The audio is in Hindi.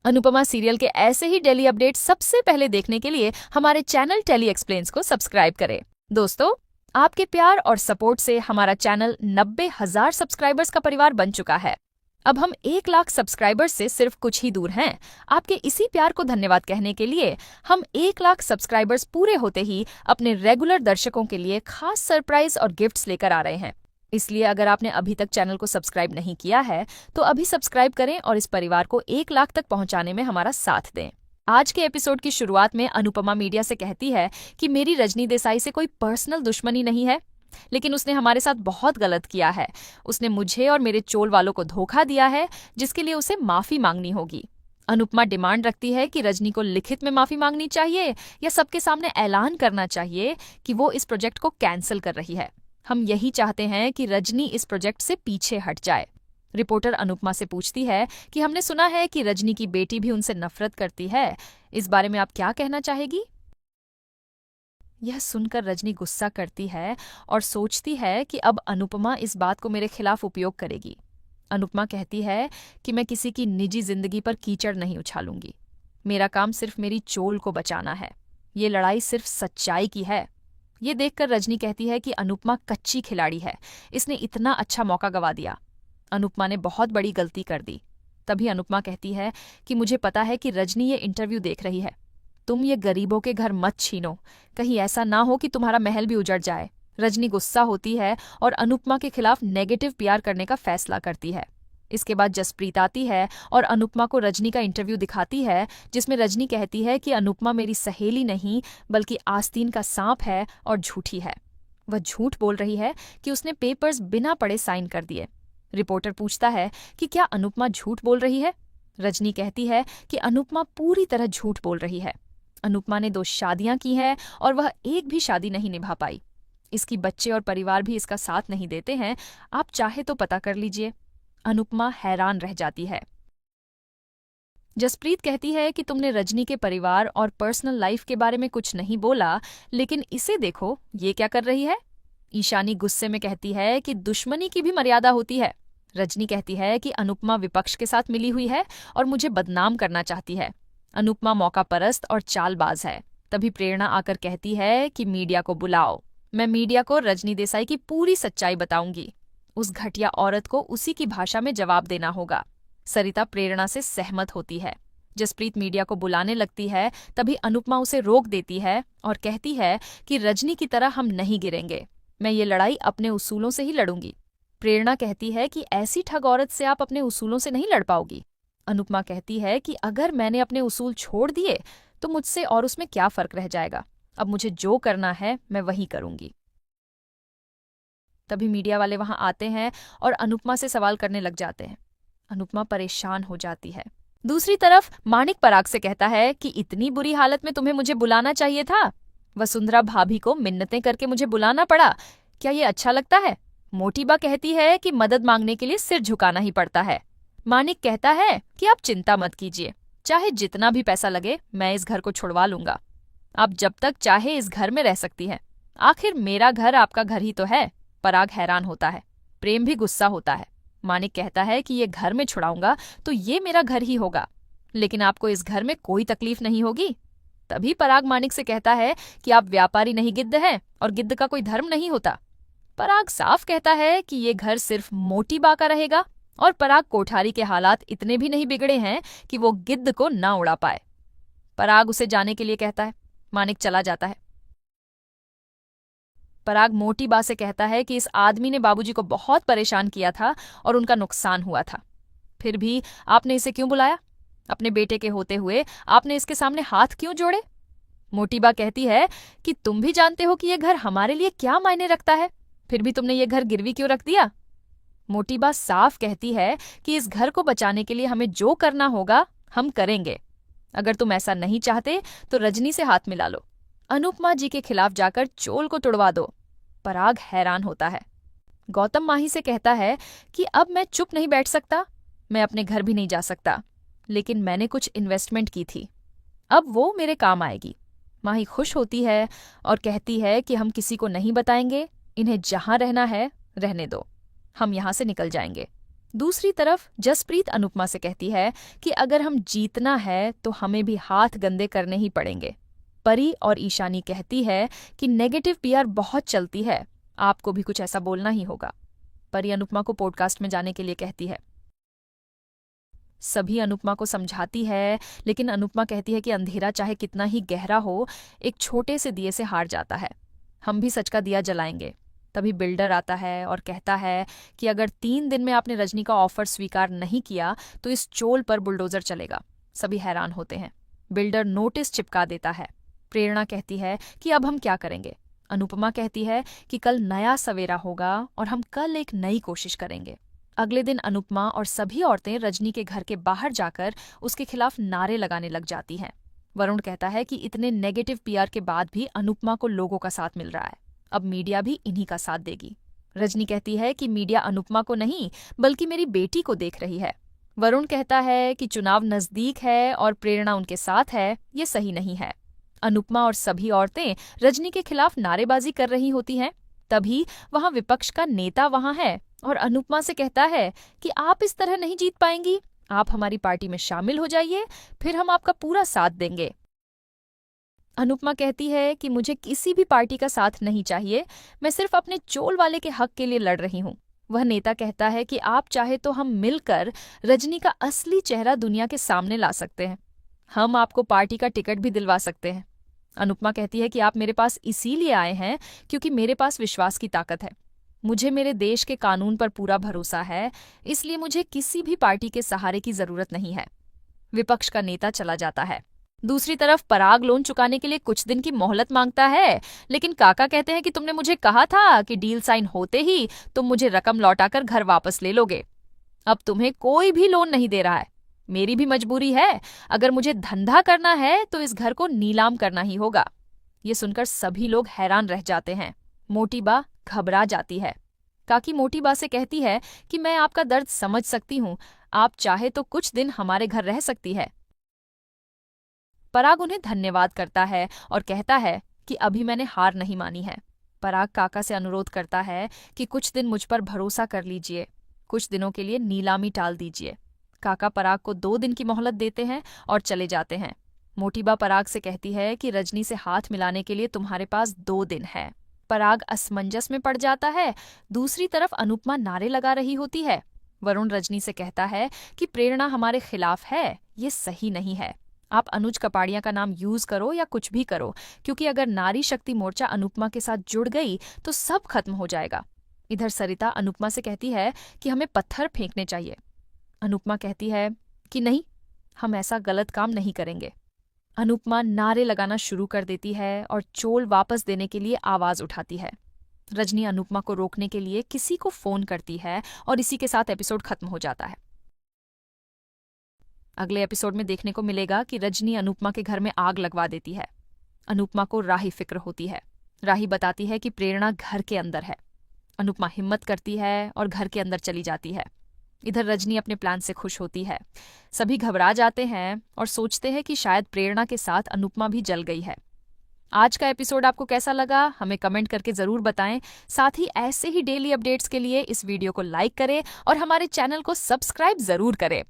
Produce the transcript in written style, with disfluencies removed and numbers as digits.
अनुपमा सीरियल के ऐसे ही डेली अपडेट सबसे पहले देखने के लिए हमारे चैनल टेली एक्सप्लेन्स को सब्सक्राइब करें। दोस्तों, आपके प्यार और सपोर्ट से हमारा चैनल 90,000 सब्सक्राइबर्स का परिवार बन चुका है। अब हम 1 लाख सब्सक्राइबर्स से सिर्फ कुछ ही दूर हैं। आपके इसी प्यार को धन्यवाद कहने के लिए हम 1 लाख सब्सक्राइबर्स पूरे होते ही अपने रेगुलर दर्शकों के लिए खास सरप्राइज और गिफ्ट्स लेकर आ रहे हैं। इसलिए अगर आपने अभी तक चैनल को सब्सक्राइब नहीं किया है तो अभी सब्सक्राइब करें और इस परिवार को 1 लाख तक पहुंचाने में हमारा साथ दें। आज के एपिसोड की शुरुआत में अनुपमा मीडिया से कहती है कि मेरी रजनी देसाई से कोई पर्सनल दुश्मनी नहीं है, लेकिन उसने हमारे साथ बहुत गलत किया है। उसने मुझे और मेरे चोल वालों को धोखा दिया है, जिसके लिए उसे माफी मांगनी होगी। अनुपमा डिमांड रखती है कि रजनी को लिखित में माफी मांगनी चाहिए या सबके सामने ऐलान करना चाहिए कि वो इस प्रोजेक्ट को कैंसिल कर रही है। हम यही चाहते हैं कि रजनी इस प्रोजेक्ट से पीछे हट जाए। रिपोर्टर अनुपमा से पूछती है कि हमने सुना है कि रजनी की बेटी भी उनसे नफरत करती है, इस बारे में आप क्या कहना चाहेगी? यह सुनकर रजनी गुस्सा करती है और सोचती है कि अब अनुपमा इस बात को मेरे खिलाफ उपयोग करेगी। अनुपमा कहती है कि मैं किसी की निजी जिंदगी पर कीचड़ नहीं उछालूंगी। मेरा काम सिर्फ मेरी चोल को बचाना है। ये लड़ाई सिर्फ सच्चाई की है। ये देखकर रजनी कहती है कि अनुपमा कच्ची खिलाड़ी है, इसने इतना अच्छा मौका गवा दिया। अनुपमा ने बहुत बड़ी गलती कर दी। तभी अनुपमा कहती है कि मुझे पता है कि रजनी ये इंटरव्यू देख रही है। तुम ये गरीबों के घर मत छीनो, कहीं ऐसा ना हो कि तुम्हारा महल भी उजड़ जाए। रजनी गुस्सा होती है और अनुपमा के खिलाफ नेगेटिव पीआर करने का फैसला करती है। इसके बाद जसप्रीत आती है और अनुपमा को रजनी का इंटरव्यू दिखाती है, जिसमें रजनी कहती है कि अनुपमा मेरी सहेली नहीं बल्कि आस्तीन का सांप है और झूठी है। वह झूठ बोल रही है कि उसने पेपर्स बिना पढ़े साइन कर दिए। रिपोर्टर पूछता है कि क्या अनुपमा झूठ बोल रही है? रजनी कहती है कि अनुपमा पूरी तरह झूठ बोल रही है। अनुपमा ने 2 शादियां की हैं और वह एक भी शादी नहीं निभा पाई। इसकी बच्चे और परिवार भी इसका साथ नहीं देते हैं। आप चाहे तो पता कर लीजिए। अनुपमा हैरान रह जाती है। जसप्रीत कहती है कि तुमने रजनी के परिवार और पर्सनल लाइफ के बारे में कुछ नहीं बोला, लेकिन इसे देखो, ये क्या कर रही है? ईशानी गुस्से में कहती है कि दुश्मनी की भी मर्यादा होती है। रजनी कहती है कि अनुपमा विपक्ष के साथ मिली हुई है और मुझे बदनाम करना चाहती है। अनुपमा मौका परस्त और चालबाज है। तभी प्रेरणा आकर कहती है कि मीडिया को बुलाओ, मैं मीडिया को रजनी देसाई की पूरी सच्चाई बताऊंगी। उस घटिया औरत को उसी की भाषा में जवाब देना होगा। सरिता प्रेरणा से सहमत होती है। जसप्रीत मीडिया को बुलाने लगती है, तभी अनुपमा उसे रोक देती है और कहती है कि रजनी की तरह हम नहीं गिरेंगे। मैं ये लड़ाई अपने उसूलों से ही लड़ूंगी। प्रेरणा कहती है कि ऐसी ठग औरत से आप अपने उसूलों से नहीं लड़ पाओगी। अनुपमा कहती है कि अगर मैंने अपने उसूल छोड़ दिए तो मुझसे और उसमें क्या फर्क रह जाएगा। अब मुझे जो करना है मैं वही करूंगी। तभी मीडिया वाले वहां आते हैं और अनुपमा से सवाल करने लग जाते हैं। अनुपमा परेशान हो जाती है। दूसरी तरफ माणिक पराग से कहता है कि इतनी बुरी हालत में तुम्हें मुझे बुलाना चाहिए था। वसुंधरा भाभी को मिन्नतें करके मुझे बुलाना पड़ा, क्या ये अच्छा लगता है? मोटीबा कहती है कि मदद मांगने के लिए सिर झुकाना ही पड़ता है। माणिक कहता है कि आप चिंता मत कीजिए, चाहे जितना भी पैसा लगे मैं इस घर को छुड़वा लूंगा। आप जब तक चाहे इस घर में रह सकती हैं। आखिर मेरा घर आपका घर ही तो है। पराग हैरान होता है। प्रेम भी गुस्सा होता है। माणिक कहता है कि ये घर में छुड़ाऊंगा तो ये मेरा घर ही होगा, लेकिन आपको इस घर में कोई तकलीफ नहीं होगी। तभी पराग माणिक से कहता है कि आप व्यापारी नहीं गिद्ध हैं और गिद्ध का कोई धर्म नहीं होता। पराग साफ कहता है कि ये घर सिर्फ मोटी बा का रहेगा और पराग कोठारी के हालात इतने भी नहीं बिगड़े हैं कि वो गिद्ध को ना उड़ा पाए। पराग उसे जाने के लिए कहता है। माणिक चला जाता है। पराग मोटी बा से कहता है कि इस आदमी ने बाबूजी को बहुत परेशान किया था और उनका नुकसान हुआ था। फिर भी आपने इसे क्यों बुलाया? अपने बेटे के होते हुए आपने इसके सामने हाथ क्यों जोड़े? मोटी बा कहती है कि तुम भी जानते हो कि यह घर हमारे लिए क्या मायने रखता है, फिर भी तुमने ये घर गिरवी क्यों रख दिया? मोटी बा साफ कहती है कि इस घर को बचाने के लिए हमें जो करना होगा हम करेंगे। अगर तुम ऐसा नहीं चाहते तो रजनी से हाथ मिला लो, अनुपमा जी के खिलाफ जाकर चोल को तुड़वा दो। पराग हैरान होता है। गौतम माही से कहता है कि अब मैं चुप नहीं बैठ सकता, मैं अपने घर भी नहीं जा सकता, लेकिन मैंने कुछ इन्वेस्टमेंट की थी, अब वो मेरे काम आएगी। माही खुश होती है और कहती है कि हम किसी को नहीं बताएंगे, इन्हें जहां रहना है रहने दो, हम यहां से निकल जाएंगे। दूसरी तरफ जसप्रीत अनुपमा से कहती है कि अगर हम जीतना है तो हमें भी हाथ गंदे करने ही पड़ेंगे। परी और ईशानी कहती है कि नेगेटिव पीआर बहुत चलती है, आपको भी कुछ ऐसा बोलना ही होगा। परी अनुपमा को पॉडकास्ट में जाने के लिए कहती है। सभी अनुपमा को समझाती है, लेकिन अनुपमा कहती है कि अंधेरा चाहे कितना ही गहरा हो, एक छोटे से दिए से हार जाता है। हम भी सच का दिया जलाएंगे। तभी बिल्डर आता है और कहता है कि अगर 3 दिन में आपने रजनी का ऑफर स्वीकार नहीं किया तो इस चोल पर बुलडोजर चलेगा। सभी हैरान होते हैं। बिल्डर नोटिस चिपका देता है। प्रेरणा कहती है कि अब हम क्या करेंगे। अनुपमा कहती है कि कल नया सवेरा होगा और हम कल एक नई कोशिश करेंगे। अगले दिन अनुपमा और सभी औरतें रजनी के घर के बाहर जाकर उसके खिलाफ नारे लगाने लग जाती हैं। वरुण कहता है कि इतने नेगेटिव पीआर के बाद भी अनुपमा को लोगों का साथ मिल रहा है, अब मीडिया भी इन्हीं का साथ देगी। रजनी कहती है कि मीडिया अनुपमा को नहीं बल्कि मेरी बेटी को देख रही है। वरुण कहता है कि चुनाव नजदीक है और प्रेरणा उनके साथ है, ये सही नहीं है। अनुपमा और सभी औरतें रजनी के खिलाफ नारेबाजी कर रही होती हैं। तभी वहां विपक्ष का नेता वहां है और अनुपमा से कहता है कि आप इस तरह नहीं जीत पाएंगी, आप हमारी पार्टी में शामिल हो जाइए, फिर हम आपका पूरा साथ देंगे। अनुपमा कहती है कि मुझे किसी भी पार्टी का साथ नहीं चाहिए, मैं सिर्फ अपने चोल वाले के हक के लिए लड़ रही हूँ। वह नेता कहता है कि आप चाहे तो हम मिलकर रजनी का असली चेहरा दुनिया के सामने ला सकते हैं, हम आपको पार्टी का टिकट भी दिलवा सकते हैं। अनुपमा कहती है कि आप मेरे पास इसीलिए आए हैं क्योंकि मेरे पास विश्वास की ताकत है, मुझे मेरे देश के कानून पर पूरा भरोसा है, इसलिए मुझे किसी भी पार्टी के सहारे की जरूरत नहीं है। विपक्ष का नेता चला जाता है। दूसरी तरफ पराग लोन चुकाने के लिए कुछ दिन की मोहलत मांगता है, लेकिन काका कहते हैं कि तुमने मुझे कहा था कि डील साइन होते ही तुम मुझे रकम लौटाकर घर वापस ले लोगे। अब तुम्हें कोई भी लोन नहीं दे रहा है, मेरी भी मजबूरी है, अगर मुझे धंधा करना है तो इस घर को नीलाम करना ही होगा। ये सुनकर सभी लोग हैरान रह जाते हैं। मोटी बा घबरा जाती है। काकी मोटी बा से कहती है कि मैं आपका दर्द समझ सकती हूँ, आप चाहे तो कुछ दिन हमारे घर रह सकती है। पराग उन्हें धन्यवाद करता है और कहता है कि अभी मैंने हार नहीं मानी है। पराग काका से अनुरोध करता है कि कुछ दिन मुझ पर भरोसा कर लीजिए, कुछ दिनों के लिए नीलामी टाल दीजिए। काका पराग को 2 दिन की मोहलत देते हैं और चले जाते हैं। मोटीबा पराग से कहती है कि रजनी से हाथ मिलाने के लिए तुम्हारे पास 2 दिन है। पराग असमंजस में पड़ जाता है। दूसरी तरफ अनुपमा नारे लगा रही होती है। वरुण रजनी से कहता है कि प्रेरणा हमारे खिलाफ है, ये सही नहीं है, आप अनुज कपाड़िया का नाम यूज करो या कुछ भी करो, क्योंकि अगर नारी शक्ति मोर्चा अनुपमा के साथ जुड़ गई तो सब खत्म हो जाएगा। इधर सरिता अनुपमा से कहती है कि हमें पत्थर फेंकने चाहिए। अनुपमा कहती है कि नहीं, हम ऐसा गलत काम नहीं करेंगे। अनुपमा नारे लगाना शुरू कर देती है और चोल वापस देने के लिए आवाज उठाती है। रजनी अनुपमा को रोकने के लिए किसी को फोन करती है और इसी के साथ एपिसोड खत्म हो जाता है। अगले एपिसोड में देखने को मिलेगा कि रजनी अनुपमा के घर में आग लगवा देती है। अनुपमा को राही फिक्र होती है। राही बताती है कि प्रेरणा घर के अंदर है। अनुपमा हिम्मत करती है और घर के अंदर चली जाती है। इधर रजनी अपने प्लान से खुश होती है। सभी घबरा जाते हैं और सोचते हैं कि शायद प्रेरणा के साथ अनुपमा भी जल गई है। आज का एपिसोड आपको कैसा लगा हमें कमेंट करके जरूर बताएं। साथ ही ऐसे ही डेली अपडेट्स के लिए इस वीडियो को लाइक करें और हमारे चैनल को सब्सक्राइब जरूर करें।